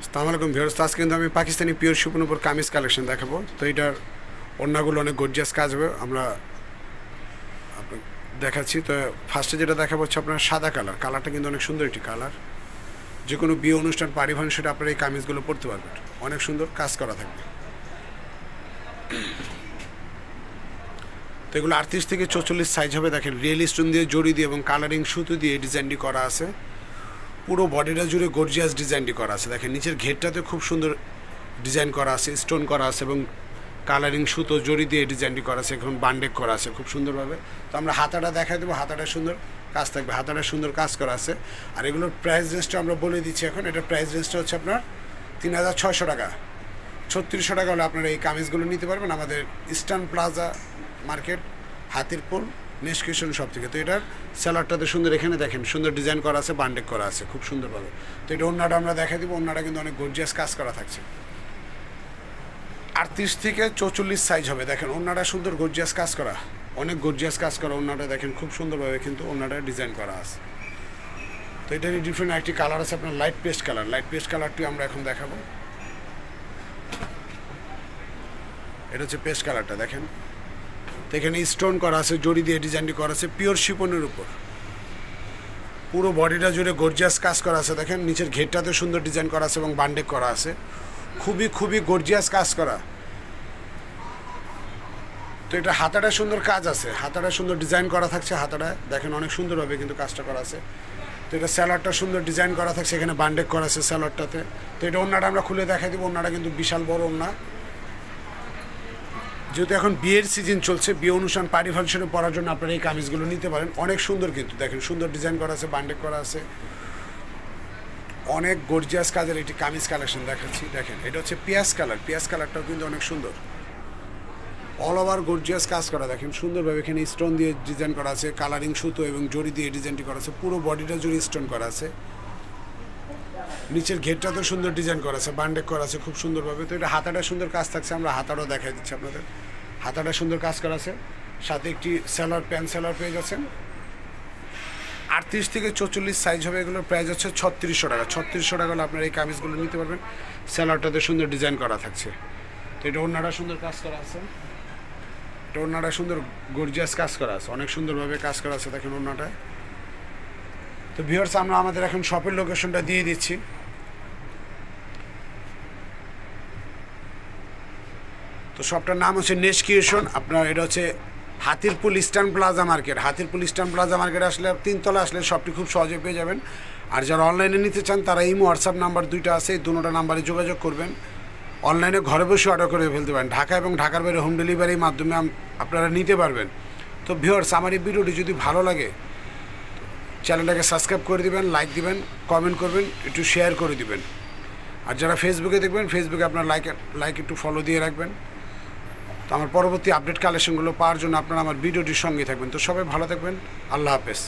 আসসালামু আলাইকুম ভিউয়ার্স, আজকে কিন্তু আমি পাকিস্তানি পিওর শিপনের উপর কামিজ কালেকশন দেখাবো। তো এটার ওড়নাগুলো অনেক গর্জিয়াস কাজ হবে, আমরা দেখাচ্ছি। তো ফার্স্টে যেটা দেখাবো হচ্ছে আপনার সাদা কালারটা কিন্তু অনেক সুন্দর একটি কালার। যে কোনো বিয়ে অনুষ্ঠান পারিবান সেটা আপনারা এই কামিজগুলো পরতে পারবেন, অনেক সুন্দর কাজ করা থাকবে। তো এগুলো 38 থেকে 44 সাইজ হবে। দেখেন রিয়েল স্টোন দিয়ে, জড়ি দিয়ে এবং কালারিং সুতো দিয়ে ডিজাইনটি করা আছে। পুরো বডিটা জুড়ে গর্জিয়াস ডিজাইনটি করা আছে। দেখেন নিচের ঘেরটাতে খুব সুন্দর ডিজাইন করা আছে, স্টোন করা আছে এবং কালারিং সুতো জড়ি দিয়ে ডিজাইনটি করা আছে। এখন বান্ডেক করা আছে খুব সুন্দরভাবে। তো আমরা হাতাটা দেখাই দেবো, হাতাটা সুন্দর কাজ থাকবে, হাতাটা সুন্দর কাজ করা আছে। আর এগুলোর প্রাইস রেঞ্জটা আমরা বলে দিচ্ছি এখন। এটার প্রাইস রেঞ্জটা হচ্ছে আপনার 3600 টাকা। 3600 টাকা হলে আপনারা এই কামিজগুলো নিতে পারবেন আমাদের ইস্টার্ন প্লাজা মার্কেট, হাতিরপুল নেশকিশন সব থেকে। তো এটার স্যালাডটাতে সুন্দর, এখানে দেখেন সুন্দর ডিজাইন করা আছে, বান্ডেক করা আছে খুব সুন্দরভাবে। তো এটা ওড়নাটা আমরা দেখাই দিব, ওড়নাটা কিন্তু অনেক গর্জিয়াস কাজ করা থাকছে। 38 থেকে 44 সাইজ হবে। দেখেন ওড়নাটা সুন্দর গর্জিয়াস কাজ করা, অনেক গর্জিয়াস কাজ করা ওড়নাটা। দেখেন খুব সুন্দরভাবে কিন্তু ওড়নাটা ডিজাইন করা আছে। তো এটারই ডিফারেন্ট একটি কালার আছে আপনার light paste colour. Light paste কালারটি আমরা এখন দেখাবো। এটা হচ্ছে পেস্ট কালারটা। দেখেন তো এখানে স্টোন করা আছে, জড়ি দিয়ে ডিজাইনটি করা আছে পিওর শিপনের উপর। পুরো বডিটা জুড়ে গর্জিয়াস কাজ করা আছে। দেখেন নিচের ঘেরটাতে সুন্দর ডিজাইন করা আছে এবং বান্ডেক করা আছে, খুবই গর্জিয়াস কাজ করা। তো এটা হাতাটা সুন্দর কাজ আছে, হাতাটা সুন্দর ডিজাইন করা থাকছে। হাতাটা দেখেন অনেক সুন্দরভাবে কিন্তু কাজটা করা আছে। তো এটা স্যালাডটা সুন্দর ডিজাইন করা থাকছে, এখানে বান্ডেক করা আছে স্যালাডটাতে। তো এটা ওড়নাটা আমরা খুলে দেখাই দেবো। ওড়নাটা কিন্তু বিশাল বড় ওড়না, যেহেতু এখন বিয়ের সিজন চলছে, বিয়ে অনুষ্ঠান পার্টি ফাংশনে পরার জন্য আপনারা এই কামিজগুলো নিতে পারেন। অনেক সুন্দর কিন্তু দেখেন সুন্দর ডিজাইন করা আছে, বান্ডেক করা আছে, অনেক গর্জিয়াস কাজের একটি কামিজ কালেকশন দেখাচ্ছি। দেখেন এটা হচ্ছে পিয়াজ কালার। পিয়াজ কালারটাও কিন্তু অনেক সুন্দর, অল ওভার গর্জিয়াস কাজ করা। দেখেন সুন্দরভাবে এখানে স্টোন দিয়ে ডিজাইন করা আছে, কালারিং সুতো এবং জড়ি দিয়ে ডিজাইনটি করা আছে। পুরো বডিটা জুড়ে স্টোন করা আছে, নিচের ঘেরটাতেও সুন্দর ডিজাইন করা আছে, বান্ডেক করা আছে খুব সুন্দরভাবে। তো এটা হাতাটা সুন্দর কাজ থাকছে, আমরা হাতাটাও দেখাই দিচ্ছি আপনাদের। হাতাটা সুন্দর কাজ করা আছে, সাথে একটি স্যালার প্যান্ট স্যালার পেয়ে যাচ্ছেন। 38 থেকে 44 সাইজ হবে। এগুলোর প্রাইস হচ্ছে 3600 টাকা। 3600 টাকা হলে আপনারা এই কামিজগুলো নিতে পারবেন। স্যালারটাতে সুন্দর ডিজাইন করা থাকছে। তো এটা ওড়নাটা সুন্দর কাজ করা আছে, এটা ওড়নাটা সুন্দর গর্জিয়াস কাজ করা আছে, অনেক সুন্দরভাবে কাজ করা আছে। দেখেন ওড়নাটা। তো ভিউয়ার্স, আমরা আমাদের এখন শপের লোকেশনটা দিয়ে দিচ্ছি। তো শপটার নাম হচ্ছে নেশকিশন। আপনার এটা হচ্ছে Hatirpool eastern plaza market. Hatirpool eastern plaza market আসলে 3 তলা আসলে শপটি খুব সহজে পেয়ে যাবেন। আর যারা অনলাইনে নিতে চান তারা ইমো হোয়াটসঅ্যাপ নাম্বার 2টা আছে, এই দুটো নাম্বারে যোগাযোগ করবেন। অনলাইনে ঘরে বসে অর্ডার করে ফেলতে পারেন। ঢাকা এবং ঢাকার বাইরে হোম ডেলিভারির মাধ্যমে আপনারা নিতে পারবেন। তো ভিউয়ার্স, আমার এই ভিডিওটি যদি ভালো লাগে চ্যানেলটাকে সাবস্ক্রাইব করে দিবেন, লাইক দিবেন, কমেন্ট করবেন, একটু শেয়ার করে দিবেন। আর যারা ফেসবুকে দেখবেন, ফেসবুকে আপনার লাইক একটু ফলো দিয়ে রাখবেন। তো আমার পরবর্তী আপডেট কালেকশনগুলো পাওয়ার জন্য আপনারা আমার ভিডিওটির সঙ্গে থাকবেন। তো সবাই ভালো থাকবেন, আল্লাহ হাফেজ।